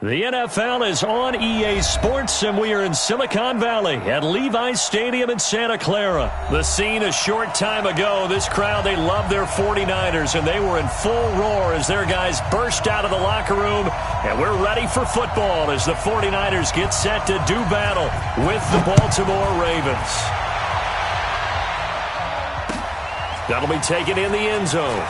The NFL is on EA Sports, and we are in Silicon Valley at Levi's Stadium in Santa Clara. The scene a short time ago, this crowd, they love their 49ers, and they were in full roar as their guys burst out of the locker room, and we're ready for football as the 49ers get set to do battle with the Baltimore Ravens. That'll be taken in the end zone.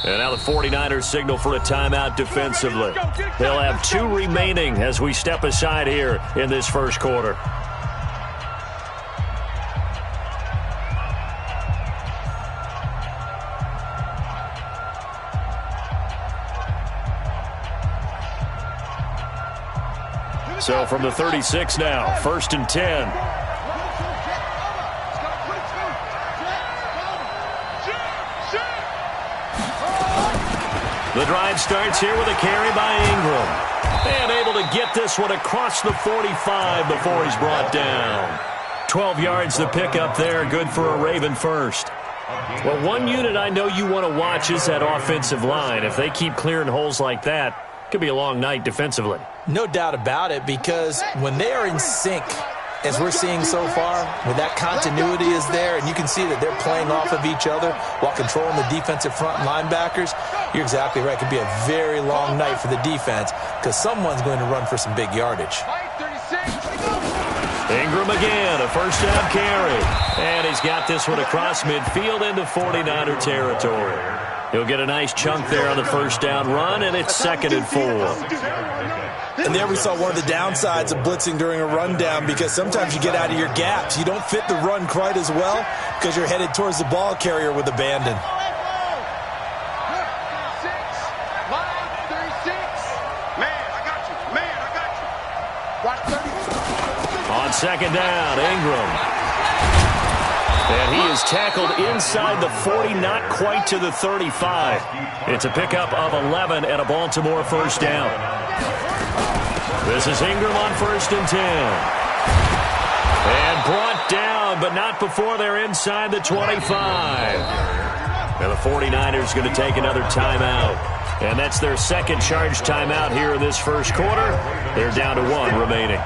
And now the 49ers signal for a timeout defensively. They'll have 2 remaining as we step aside here in this first quarter. So from the 36 now, 1st and 10. The drive starts here with a carry by Ingram. And able to get this one across the 45 before he's brought down. 12 yards the pickup there, good for a Raven first. Well, one unit I know you want to watch is that offensive line. If they keep clearing holes like that, it could be a long night defensively. No doubt about it, because when they are in sync, as we're seeing so far, where that continuity is there, and you can see that they're playing off of each other while controlling the defensive front linebackers, you're exactly right. It could be a very long night for the defense because someone's going to run for some big yardage. Ingram again, a first down carry. And he's got this one across midfield into 49er territory. He'll get a nice chunk there on the first down run, and it's 2nd and 4. And there we saw one of the downsides of blitzing during a rundown, because sometimes you get out of your gaps. You don't fit the run quite as well because you're headed towards the ball carrier with abandon. On 2nd down, Ingram. And he is tackled inside the 40, not quite to the 35. It's a pickup of 11 and a Baltimore first down. This is Ingram on 1st and 10. And brought down, but not before they're inside the 25. And the 49ers going to take another timeout. And that's their second charge timeout here in this first quarter. They're down to 1 remaining.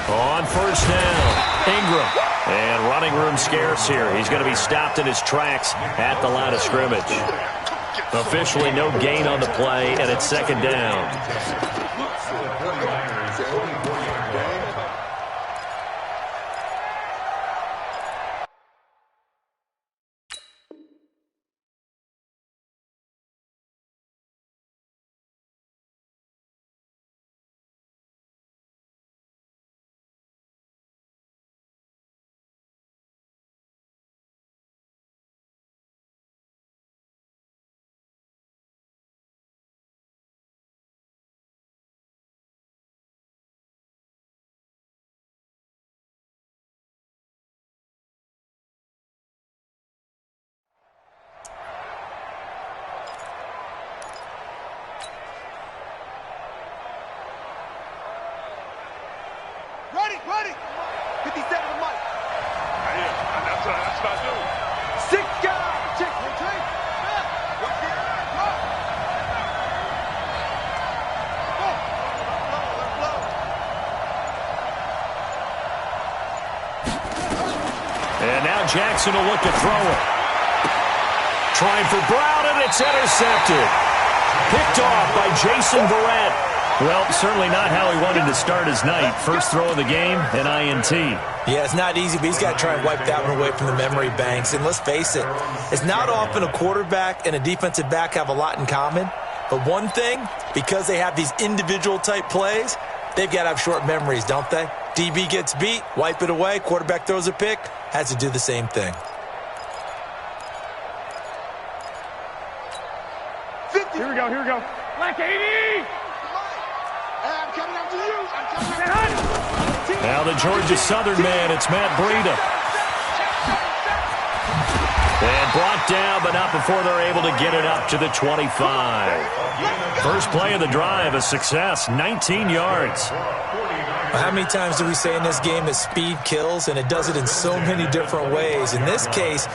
On first down, Ingram. And running room scarce here. He's going to be stopped in his tracks at the line of scrimmage. Officially no gain on the play, and it's 2nd down. Ready. 57 to Mike. That's what I do. 6 guys. Check. And now Jackson will look to throw it. Trying for Brown, and it's intercepted. Picked off by Jason Verrett. Well, certainly not how he wanted to start his night. First throw of the game, an INT. Yeah, it's not easy, but he's got to try and wipe that one away from the memory banks. And let's face it, it's not often a quarterback and a defensive back have a lot in common. But one thing, because they have these individual type plays, they've got to have short memories, don't they? DB gets beat, wipe it away, quarterback throws a pick, has to do the same thing. 50. Here we go, here we go. Black 80! I'm coming up to you. I'm coming up to you. Now the Georgia Southern man, it's Matt Breida. And brought down, but not before they're able to get it up to the 25. First play of the drive, a success, 19 yards. How many times do we say in this game that speed kills, and it does it in so many different ways? In this case,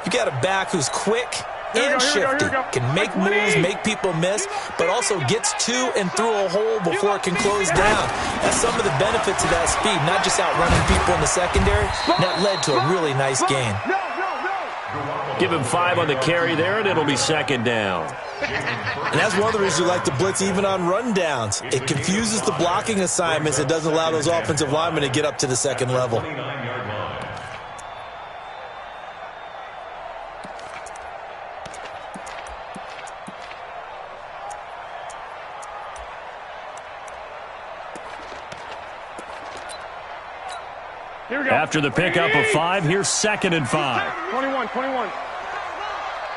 you got a back who's quick and shifty, can make moves, make people miss, but also gets to and through a hole before it can close down. That's some of the benefits of that speed, not just outrunning people in the secondary. That led to a really nice gain. Give him 5 on the carry there, and it'll be second down. And that's one of the reasons we like to blitz even on rundowns. It confuses the blocking assignments. It doesn't allow those offensive linemen to get up to the second level. After the pickup of 5, here's second and 5. 21.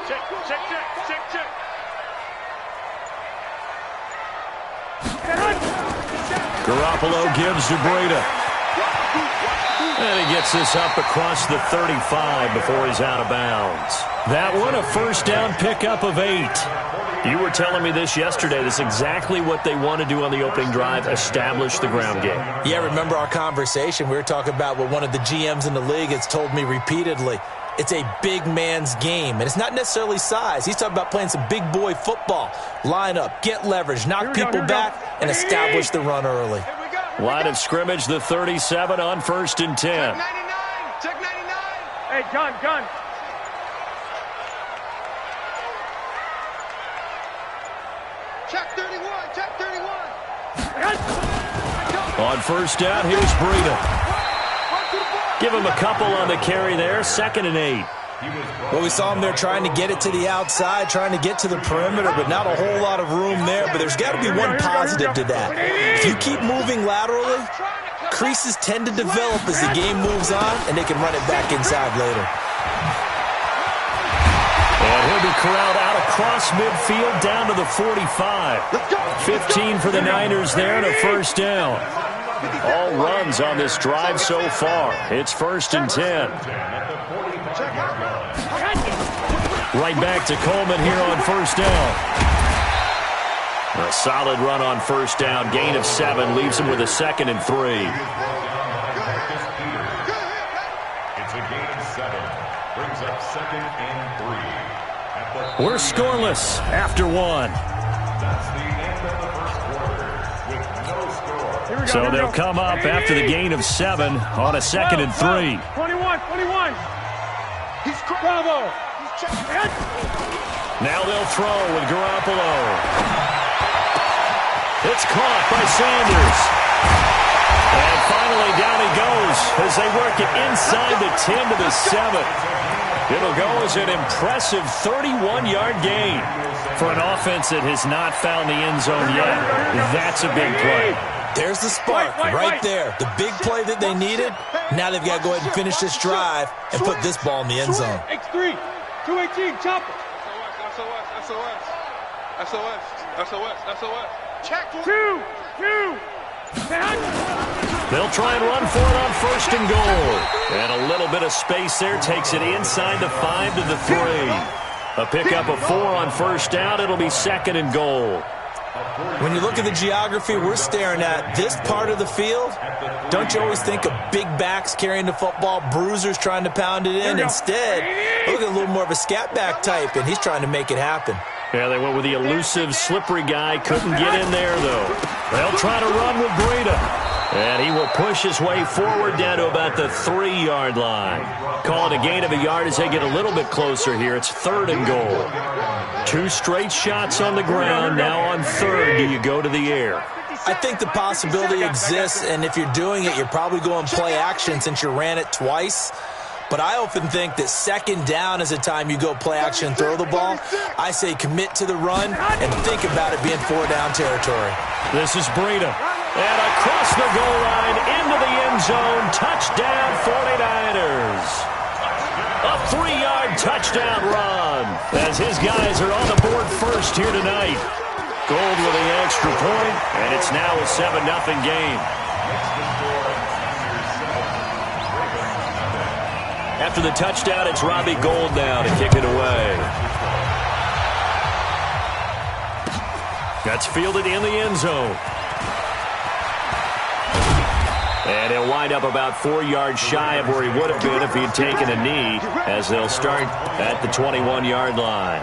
Check. Garoppolo gives to Breida. And he gets this up across the 35 before he's out of bounds. That one, a first down pickup of 8. You were telling me this yesterday. This is exactly what they want to do on the opening drive, establish the ground game. Yeah, remember our conversation. We were talking about what one of the GMs in the league has told me repeatedly. It's a big man's game, and it's not necessarily size. He's talking about playing some big boy football. Line up, get leverage, knock people back, and establish the run early. Line of scrimmage, the 37 on 1st and 10. Check 99. Hey, gun. Check 31. On first down, here's Breida. Give him a couple on the carry there, 2nd and 8. Well, we saw him there trying to get it to the outside, trying to get to the perimeter, but not a whole lot of room there. But there's got to be one positive to that. If you keep moving laterally, creases tend to develop as the game moves on, and they can run it back inside later. And he'll be corralled out across midfield down to the 45. 15 for the Niners there and a first down. All runs on this drive so far. It's 1st and 10. Right back to Coleman here on first down. A solid run on first down. Gain of 7 leaves him with a 2nd and 3. It's a gain of 7. Brings up 2nd and 3. We're scoreless after 1. That's the end of the first quarter with no score. So they'll come up after the gain of 7 on a 2nd and 3. 21. He's bravo. Now they'll throw with Garoppolo. It's caught by Sanders. And finally down he goes as they work it inside the 10 to the 7. It'll go as an impressive 31-yard gain. For an offense that has not found the end zone yet, that's a big play. There's the spark right there. The big play that they needed. Now they've got to go ahead and finish this drive and put this ball in the end zone. X3, 218, chopper. SOS. Check. 2. They'll try and run for it on 1st and goal. And a little bit of space there takes it inside the 5 to the 3. A pickup of 4 on first down. It'll be 2nd and goal. When you look at the geography we're staring at, this part of the field, don't you always think of big backs carrying the football, bruisers trying to pound it in? Instead, look at a little more of a scat back type, and he's trying to make it happen. Yeah, they went with the elusive, slippery guy. Couldn't get in there, though. They'll try to run with Breida. And he will push his way forward down to about the 3-yard line. Call it a gain of a yard as they get a little bit closer here. It's 3rd and goal. 2 straight shots on the ground. Now on 3rd, do you go to the air? I think the possibility exists, and if you're doing it, you're probably going play action since you ran it twice. But I often think that second down is the time you go play action and throw the ball. I say commit to the run and think about it being 4-down territory. This is Breida. And across the goal line, into the end zone, touchdown 49ers. A 3-yard touchdown run as his guys are on the board first here tonight. Gold with the extra point, and it's now a 7-0 game. After the touchdown, it's Robbie Gould now to kick it away. That's fielded in the end zone. And he'll wind up about 4 yards shy of where he would have been if he had taken a knee, as they'll start at the 21-yard line.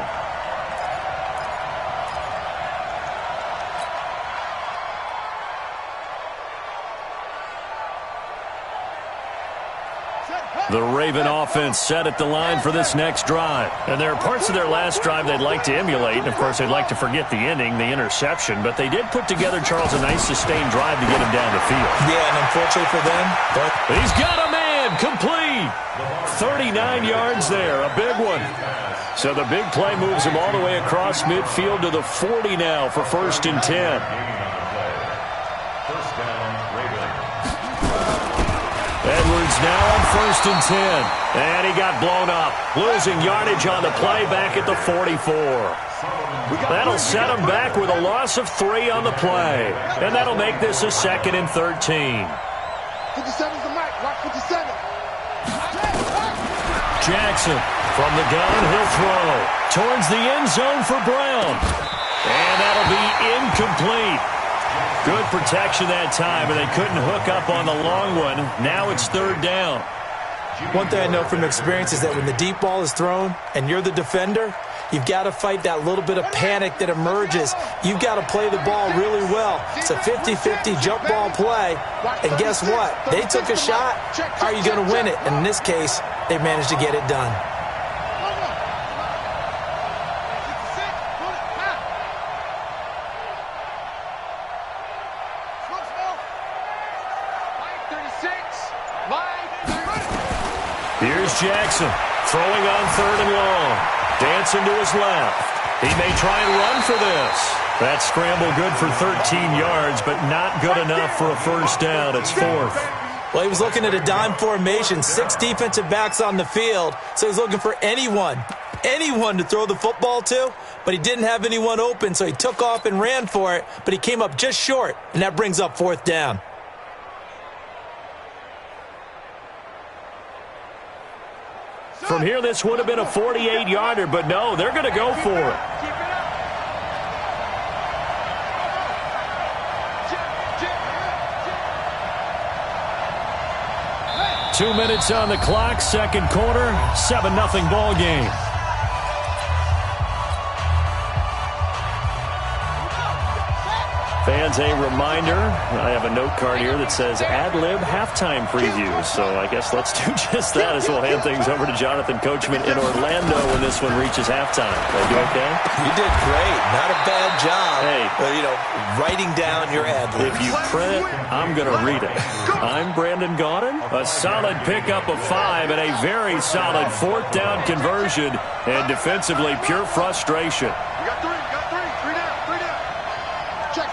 The Raven offense set at the line for this next drive. And there are parts of their last drive they'd like to emulate. And, of course, they'd like to forget the ending, the interception. But they did put together, Charles, a nice sustained drive to get him down the field. Yeah, and unfortunately for them, he's got a man complete. 39 yards there, a big one. So the big play moves him all the way across midfield to the 40 now for 1st and 10. Edwards now on 1st and 10. And he got blown up. Losing yardage on the play back at the 44. That'll set him back with a loss of 3 on the play. And that'll make this a 2nd and 13. 57's the mic. Watch 57. Jackson from the gun. He'll throw towards the end zone for Brown. And that'll be incomplete. Good protection that time, but they couldn't hook up on the long one. Now it's 3rd down. One thing I know from experience is that when the deep ball is thrown and you're the defender, you've got to fight that little bit of panic that emerges. You've got to play the ball really well. It's a 50-50 jump ball play. And guess what? They took a shot. How are you going to win it? And in this case, they managed to get it done. Here's Jackson, throwing on 3rd and long. Dancing to his left. He may try and run for this. That scramble good for 13 yards, but not good enough for a 1st down. It's 4th. Well, he was looking at a dime formation, 6 defensive backs on the field, so he's looking for anyone to throw the football to, but he didn't have anyone open, so he took off and ran for it, but he came up just short, and that brings up 4th down. From here, this would have been a 48-yarder, but no, they're going to go for it. Two minutes on the clock, 2nd quarter, 7-0 ball game. Fans, a reminder, I have a note card here that says ad-lib halftime previews. So I guess let's do just that as we'll hand things over to Jonathan Coachman in Orlando when this one reaches halftime. Did I do okay? You did great. Not a bad job. Hey. Writing down your ad-libs. If you print it, I'm going to read it. I'm Brandon Gaudin. A solid pickup of 5 and a very solid 4th down conversion. And defensively, pure frustration. You got 3. Three down. Check.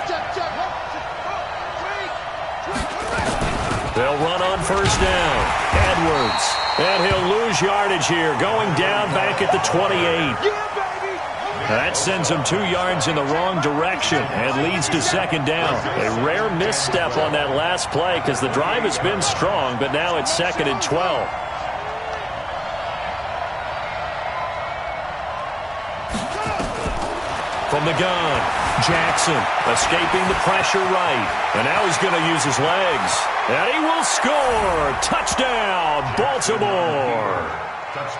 They'll run on 1st down. Edwards. And he'll lose yardage here, going down back at the 28. That sends him 2 yards in the wrong direction and leads to 2nd down. A rare misstep on that last play because the drive has been strong, but now it's 2nd and 12. From the gun, Jackson escaping the pressure right. And now he's going to use his legs. And he will score. Touchdown, Baltimore.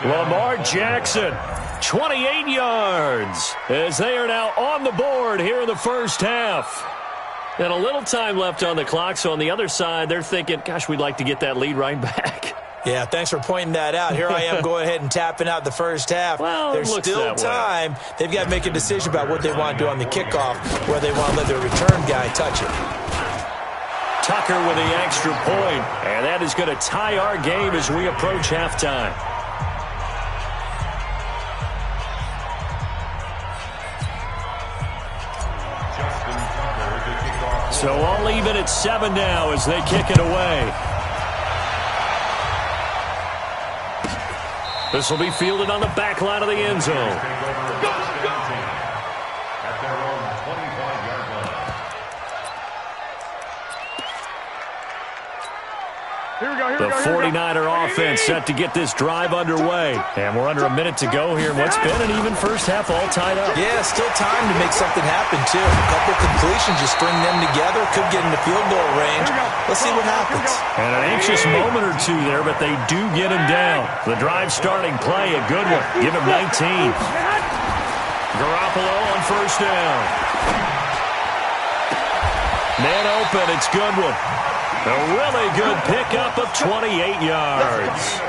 Lamar Jackson, 28 yards, as they are now on the board here in the 1st half. And a little time left on the clock, so on the other side, they're thinking, gosh, we'd like to get that lead right back. Yeah, thanks for pointing that out. Here I am going ahead and tapping out the 1st half. Well, there's still time. They've got to make a decision about what they want to do on the kickoff, where they want to let their return guy touch it. Tucker with the extra point. And that is going to tie our game as we approach halftime. So all even at 7 now as they kick it away. This will be fielded on the back line of the end zone. The 49er offense set to get this drive underway. And we're under a minute to go here in what's been an even first half all tied up. Yeah, still time to make something happen, too. A couple completions, you string them together, could get into field goal range. Let's see what happens. And an anxious moment or two there, but they do get him down. The drive starting play, a good one. Give him 19. Garoppolo on first down. Man open, it's Goodwin. A really good pickup of 28 yards.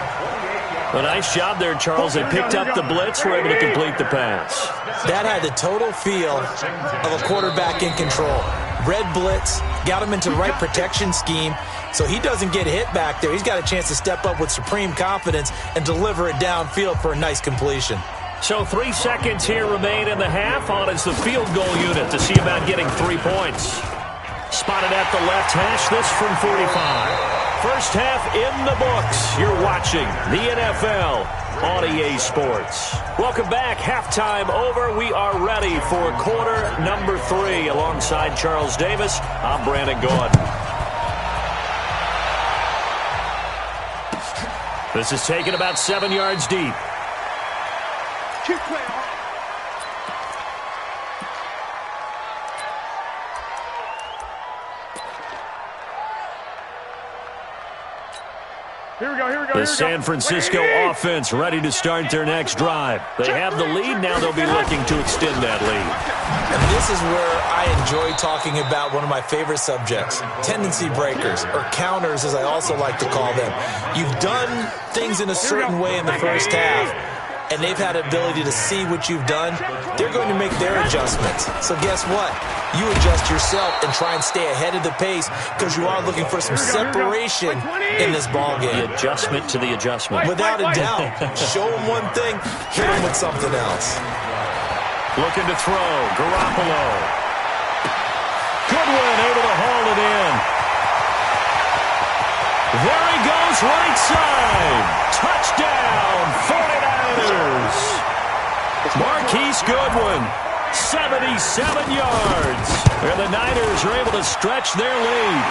A nice job there, Charles. They picked up the blitz, were able to complete the pass. That had the total feel of a quarterback in control. Red blitz, got him into the right protection scheme, so he doesn't get hit back there. He's got a chance to step up with supreme confidence and deliver it downfield for a nice completion. So 3 seconds here remain in the half. On is the field goal unit to see about getting 3 points. Spotted at the left hash, this from 45. First half in the books. You're watching the NFL on EA Sports. Welcome back. Halftime over. We are ready for quarter number 3. Alongside Charles Davis, I'm Brandon Gordon. This is taken about 7 yards deep. Keep playing. Here we go. The San Francisco offense ready to start their next drive. They have the lead. Now they'll be looking to extend that lead. And this is where I enjoy talking about one of my favorite subjects, tendency breakers, or counters as I also like to call them. You've done things in a certain way in the first half, and they've had the ability to see what you've done. They're going to make their adjustments. So guess what? You adjust yourself and try and stay ahead of the pace because you are looking for some separation in this ballgame. The adjustment to the adjustment. Without a doubt. Show them one thing, hit them with something else. Looking to throw. Garoppolo. Goodwin able to haul it in. There he goes, right side. Touchdown, 49ers. Marquise Goodwin. 77 yards. And the Niners are able to stretch their lead.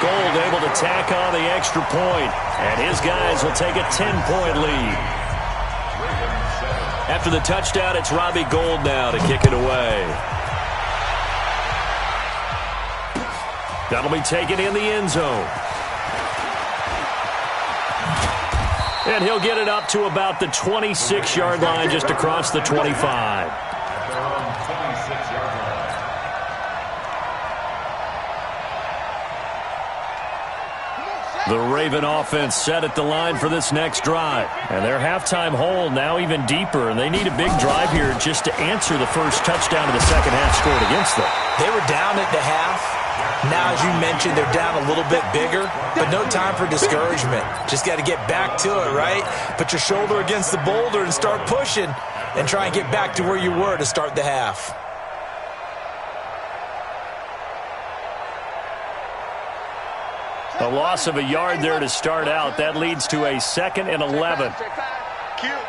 Gold able to tack on the extra point. And his guys will take a 10-point lead. After the touchdown, it's Robbie Gould now to kick it away. That'll be taken in the end zone. And he'll get it up to about the 26-yard line just across the 25. The Raven offense set at the line for this next drive. And their halftime hole now even deeper. And they need a big drive here just to answer the first touchdown of the second half scored against them. They were down at the half. Now, as you mentioned, they're down a little bit bigger. But no time for discouragement. Just got to get back to it, right? Put your shoulder against the boulder and start pushing. And try and get back to where you were to start the half. A loss of a yard there to start out. That leads to a 2nd and 11. Kill.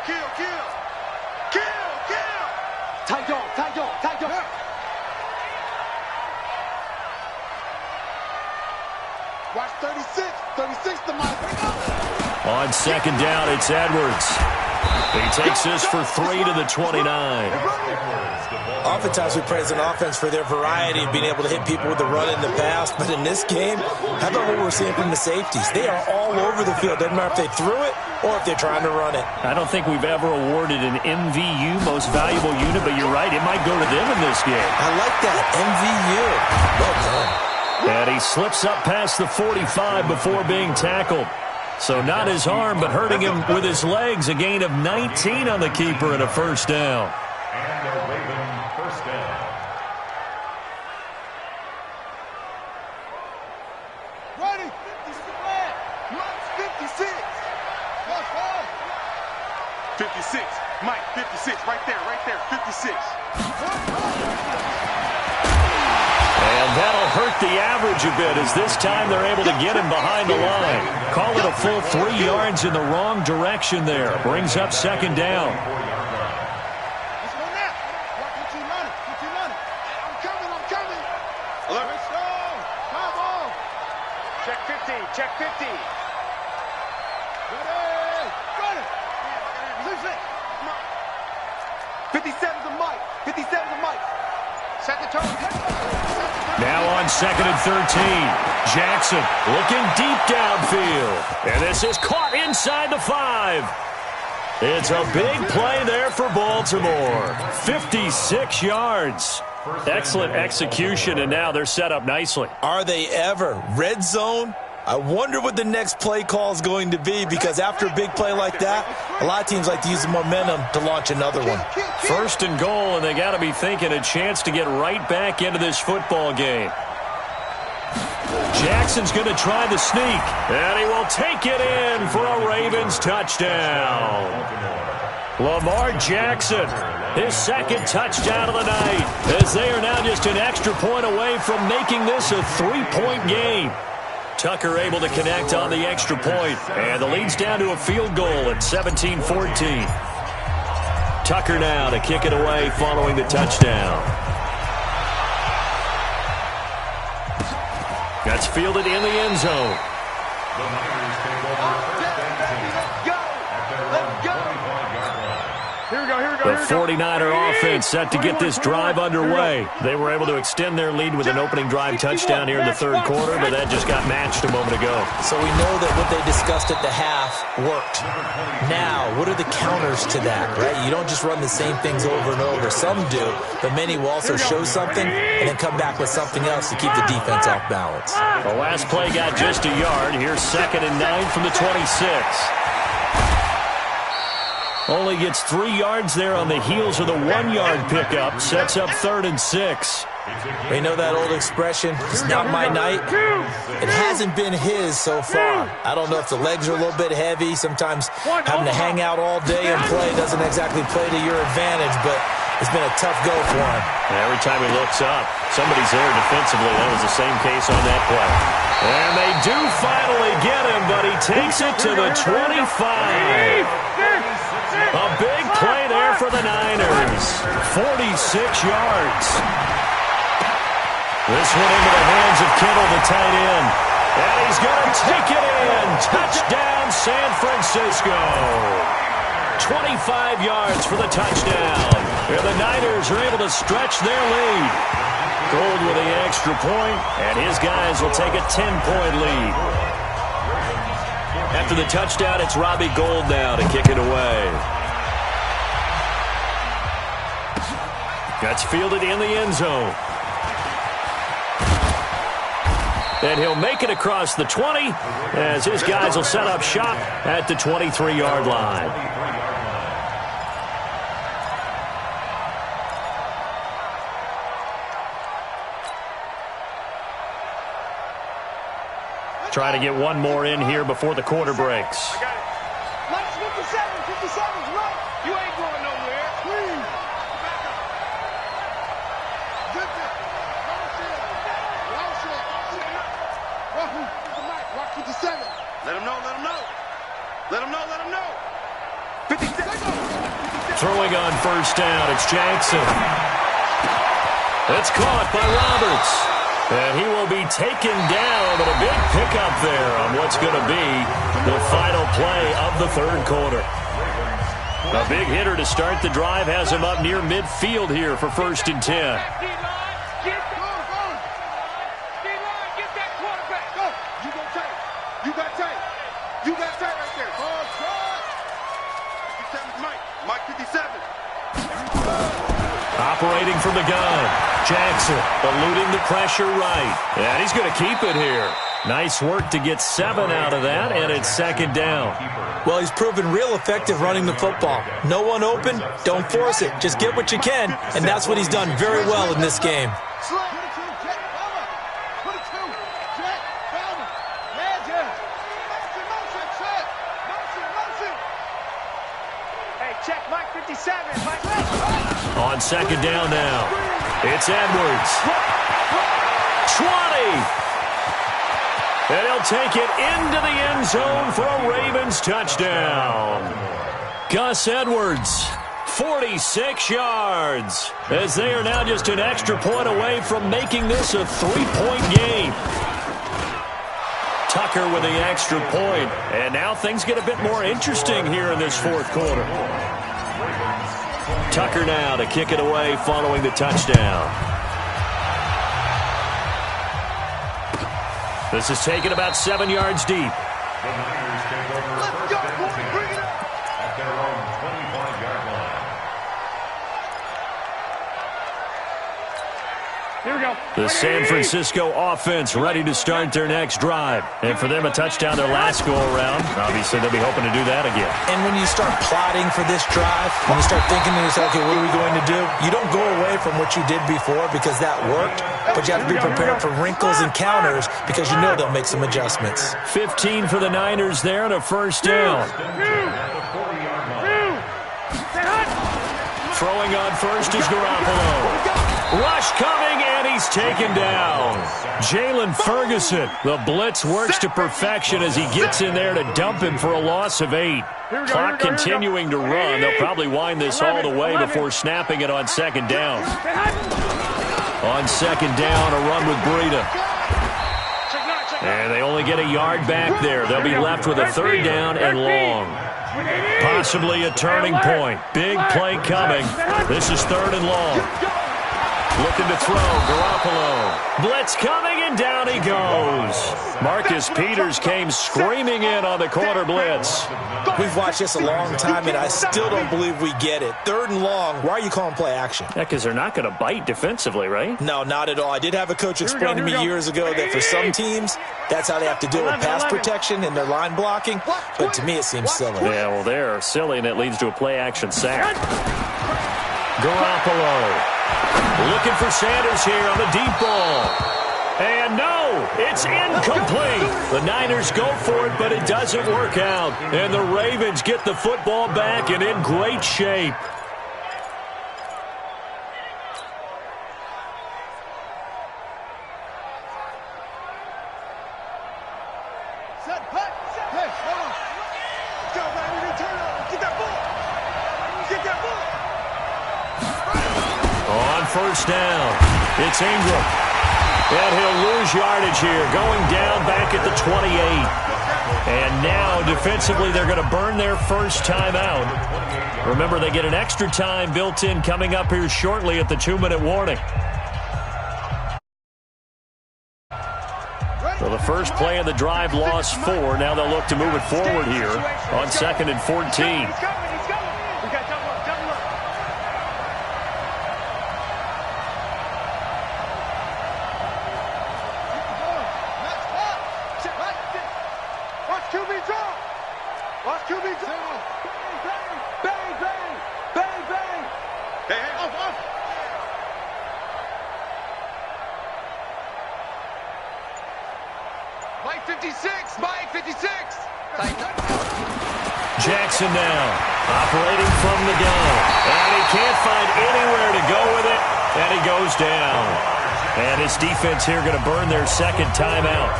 Watch 36 to Mike. On second down, it's Edwards. He takes this for 3 to the 29. Oftentimes we praise an offense for their variety of being able to hit people with the run in the pass. But in this game, how about what we're seeing from the safeties? They are all over the field. Doesn't matter if they threw it or if they're trying to run it. I don't think we've ever awarded an MVU, most valuable unit, but you're right. It might go to them in this game. I like that. MVU. Well done. And he slips up past the 45 before being tackled. So not his arm, but hurting him with his legs. A gain of 19 on the keeper and a first down. And a Raven first down. 56. Mike, 56. Right there, 56. And that'll hurt the average a bit as this time they're able to get him behind the line. Call it a full 3 yards in the wrong direction there. Brings up second down. Check 50. Check 50. Ready. 57's a Mike. 57's a Mike. Set the tone. Now on second and 13. Jackson looking deep downfield. And this is caught inside the 5. It's a big play there for Baltimore. 56 yards. Excellent execution, and now they're set up nicely. Are they ever? Red zone? I wonder what the next play call is going to be, because after a big play like that, a lot of teams like to use the momentum to launch another one. First and goal, and they got to be thinking a chance to get right back into this football game. Jackson's going to try the sneak, and he will take it in for a Ravens touchdown. Lamar Jackson, his second touchdown of the night, as they are now just an extra point away from making this a 3-point game. Tucker able to connect on the extra point, and the lead's down to a field goal at 17-14. Tucker now to kick it away following the touchdown. That's fielded in the end zone. The Niners take over first and 10 at their own 25-yard line. Here we go. The 49er offense set to get this drive underway. They were able to extend their lead with an opening drive touchdown here in the third quarter, but that just got matched a moment ago. So we know that what they discussed at the half worked. Now, what are the counters to that, right? You don't just run the same things over and over. Some do, but many will also show something and then come back with something else to keep the defense off balance. The last play got just a yard. Here's 2nd and 9 from the 26. Only gets 3 yards there on the heels of the 1-yard pickup. Sets up 3rd and 6. You know that old expression, it's not my night? It hasn't been his so far. I don't know if the legs are a little bit heavy. Sometimes having to hang out all day and play doesn't exactly play to your advantage, but it's been a tough go for him. And every time he looks up, somebody's there defensively. That was the same case on that play. And they do finally get him, but he takes it to the 25. A big play there for the Niners. 46 yards. This one into the hands of Kittle, the tight end. And he's going to take it in. Touchdown, San Francisco. 25 yards for the touchdown. And the Niners are able to stretch their lead. Gold with the extra point, and his guys will take a 10-point lead. After the touchdown, it's Robbie Gould now to kick it away. That's fielded in the end zone. And he'll make it across the 20 as his guys will set up shop at the 23-yard line. Try to get one more in here before the quarter breaks. I got it. Let's 57's right. You ain't going nowhere. Please. Back up. Good job. Watch 57. Let him know. Let him know. 57. Throwing on first down, it's Jackson. It's caught by Roberts. And he will be taken down, but a big pickup there on what's going to be the final play of the third quarter. A big hitter to start the drive has him up near midfield here for 1st and 10. Get that quarterback. Go. You go tight. You got tight right there. Ball shot. 57's Mike 57. Operating from the gun. Jackson eluding the pressure right. And he's going to keep it here. Nice work to get 7 out of that, and it's 2nd down. Well, he's proven real effective running the football. No one open, don't force it. Just get what you can, and that's what he's done very well in this game. Hey, check, Mike 57. On second down now, it's Edwards. 20. And he'll take it into the end zone for a Ravens touchdown. Gus Edwards, 46 yards, as they are now just an extra point away from making this a 3-point game. Tucker with the extra point, and now things get a bit more interesting here in this fourth quarter. Tucker now to kick it away following the touchdown. This is taken about 7 yards deep. The Niners take over first and 10 at their own 25-yard line. Here we go. The San Francisco offense ready to start their next drive. And for them, a touchdown their last go-around. Obviously, they'll be hoping to do that again. And when you start plotting for this drive, when you start thinking to yourself, okay, what are we going to do? You don't go away from what you did before because that worked, but you have to be prepared for wrinkles and counters because you know they'll make some adjustments. 15 for the Niners there and a first down. Throwing on first is Garoppolo. Rush coming, and he's taken down. Jalen Ferguson. The blitz works to perfection as he gets in there to dump him for a loss of 8. Clock continuing to run. They'll probably wind this all the way before snapping it on second down. On second down, a run with Breida. And they only get a yard back there. They'll be left with a third down and long. Possibly a turning point. Big play coming. This is third and long. Looking to throw, Garoppolo. Blitz coming, and down he goes. Marcus Peters came screaming in on the corner blitz. We've watched this a long time, and I still don't believe we get it. Third and long, why are you calling play action? Yeah, because they're not going to bite defensively, right? No, not at all. I did have a coach explain to me years ago that for some teams, that's how they have to deal with pass protection and their line blocking. But to me, it seems silly. Yeah, well, they're silly, and it leads to a play-action sack. Garoppolo. Looking for Sanders here on the deep ball. And no, it's incomplete. The Niners go for it, but it doesn't work out. And the Ravens get the football back and in great shape. Set, putt. Hey, hold on. Let's go, man. We need to turn it over. Get that ball. Get that ball. On first down, it's Ingram. And he'll lose yardage here, going down back at the 28. And now, defensively, they're going to burn their first timeout. Remember, they get an extra time built in coming up here shortly at the 2-minute warning. So the first play of the drive lost 4. Now they'll look to move it forward here on 2nd and 14. Mike 56, Mike 56. Jackson now, operating from the gun. And he can't find anywhere to go with it. And he goes down. And his defense here going to burn their second timeout.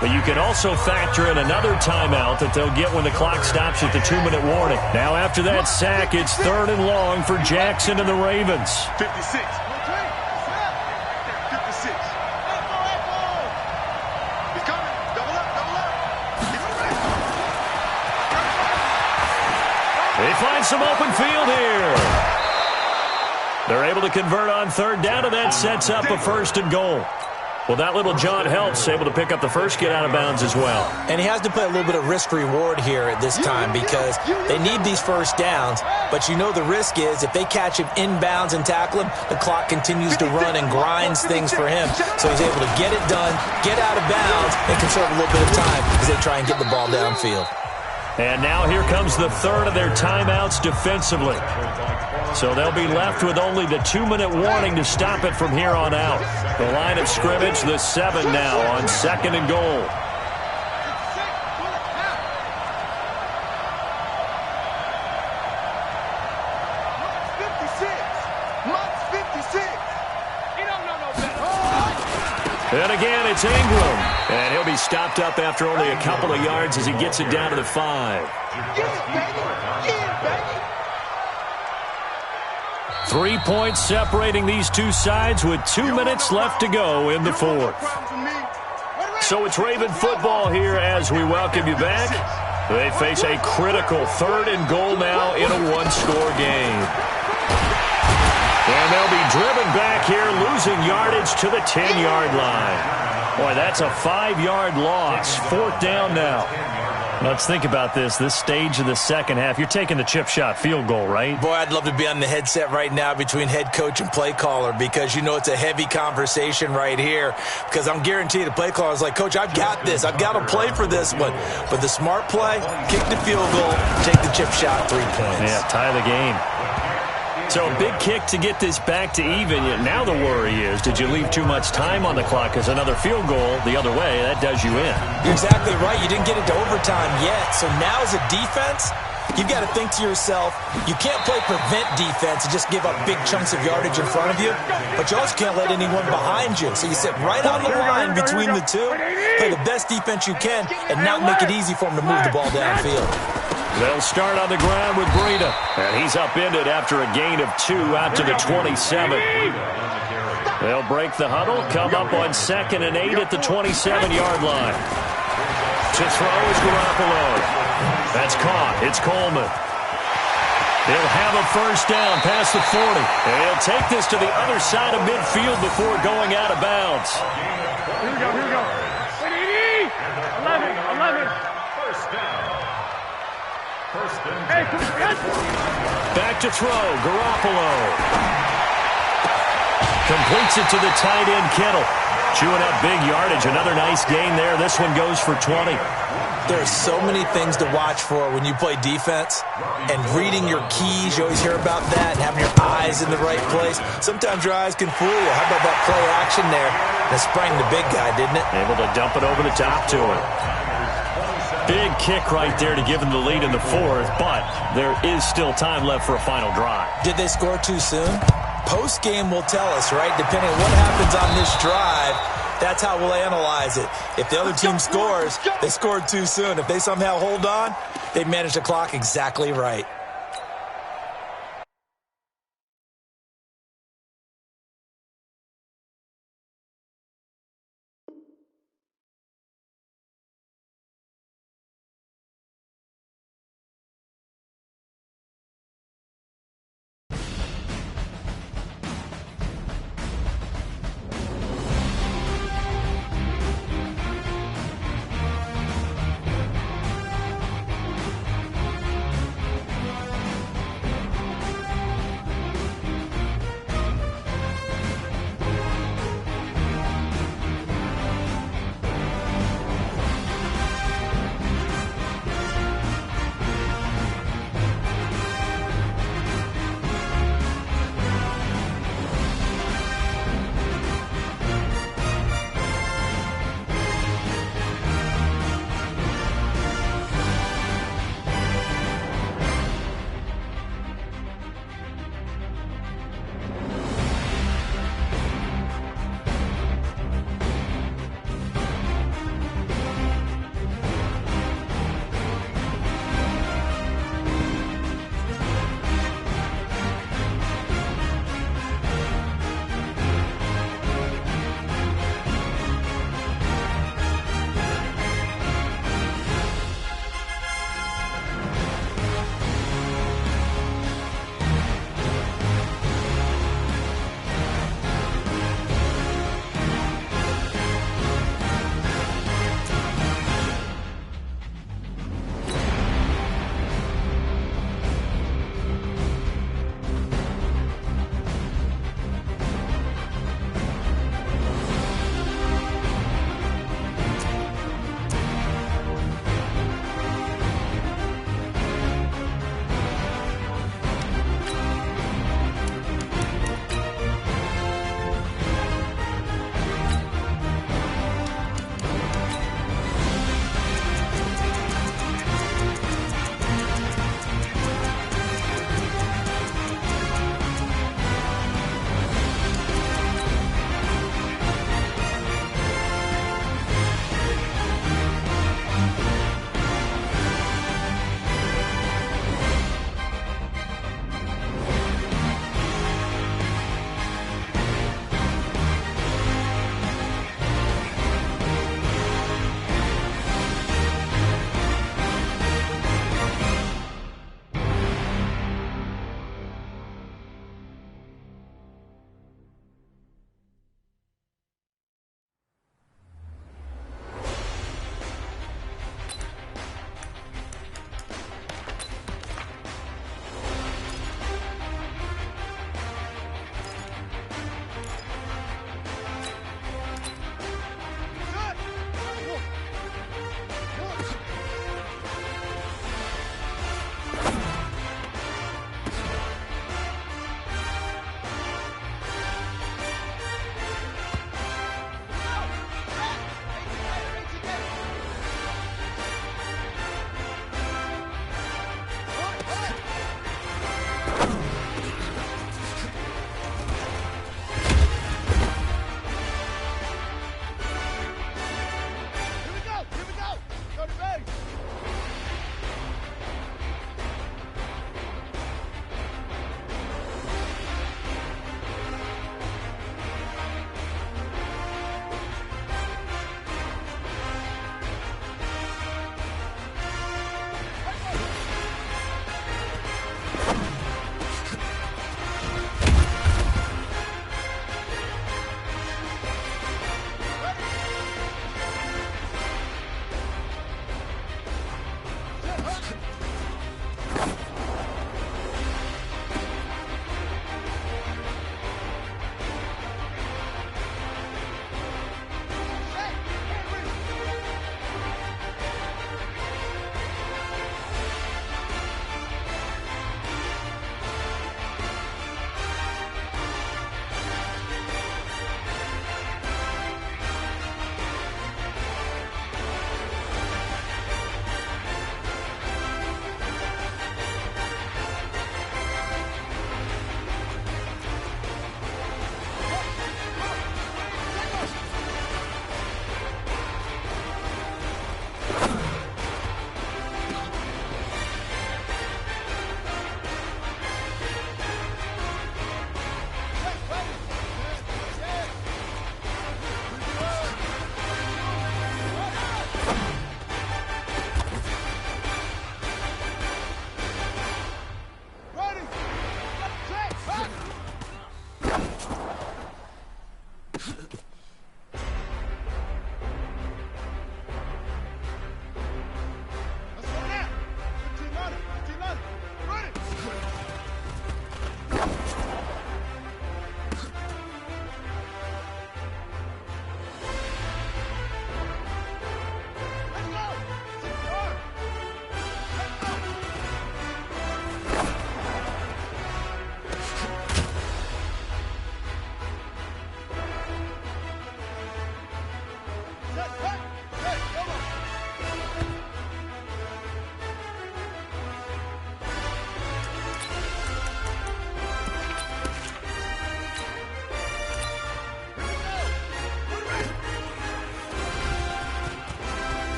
But you can also factor in another timeout that they'll get when the clock stops at the 2-minute warning. Now after that sack, it's third and long for Jackson and the Ravens. 56. 56. He's coming. Double up, double up. They find some open field here. They're able to convert on third down, and that sets up a first and goal. Well, that little John helps, able to pick up the first get out of bounds as well. And he has to play a little bit of risk-reward here at this time because they need these first downs. But you know the risk is if they catch him inbounds and tackle him, the clock continues to run and grinds things for him. So he's able to get it done, get out of bounds, and conserve a little bit of time as they try and get the ball downfield. And now here comes the third of their timeouts defensively. So they'll be left with only the 2-minute warning to stop it from here on out. The line of scrimmage, the 7 now on second and goal. And again, it's Ingram. And he'll be stopped up after only a couple of yards as he gets it down to the 5. 3 points separating these two sides with 2 minutes left to go in the fourth. So it's Raven football here as we welcome you back. They face a critical 3rd and goal now in a one-score game. And they'll be driven back here, losing yardage to the 10-yard line. Boy, that's a 5-yard loss. 4th down now. Let's think about this stage of the second half. You're taking the chip shot field goal, right? Boy, I'd love to be on the headset right now between head coach and play caller because you know it's a heavy conversation right here because I'm guaranteed the play caller is like, Coach, I've got this. I've got to play for this one. But the smart play, kick the field goal, take the chip shot, 3 points. Yeah, tie the game. So a big kick to get this back to even. Yet now the worry is, did you leave too much time on the clock? Because another field goal the other way, that does you in. You're exactly right. You didn't get it to overtime yet. So now as a defense, you've got to think to yourself, you can't play prevent defense and just give up big chunks of yardage in front of you, but you also can't let anyone behind you. So you sit right on the line between the two, play the best defense you can, and not make it easy for them to move the ball downfield. They'll start on the ground with Breida. And he's upended after a gain of 2 out to the 27. They'll break the huddle, come up on 2nd and 8 at the 27-yard line. To throw is Garoppolo. That's caught. It's Coleman. He'll have a first down past the 40. And he'll take this to the other side of midfield before going out of bounds. Here we go, here we go. 11. First down. Back to throw, Garoppolo. Completes it to the tight end, Kittle. Chewing up big yardage. Another nice gain there. This one goes for 20. There are so many things to watch for when you play defense. And reading your keys, you always hear about that. And having your eyes in the right place. Sometimes your eyes can fool you. How about that play action there? That sprang the big guy, didn't it? Able to dump it over the top to him. Big kick right there to give them the lead in the fourth, but there is still time left for a final drive. Did they score too soon? Post-game will tell us, right? Depending on what happens on this drive, that's how we'll analyze it. If the other team scores, they scored too soon. If they somehow hold on, they managed the clock exactly right.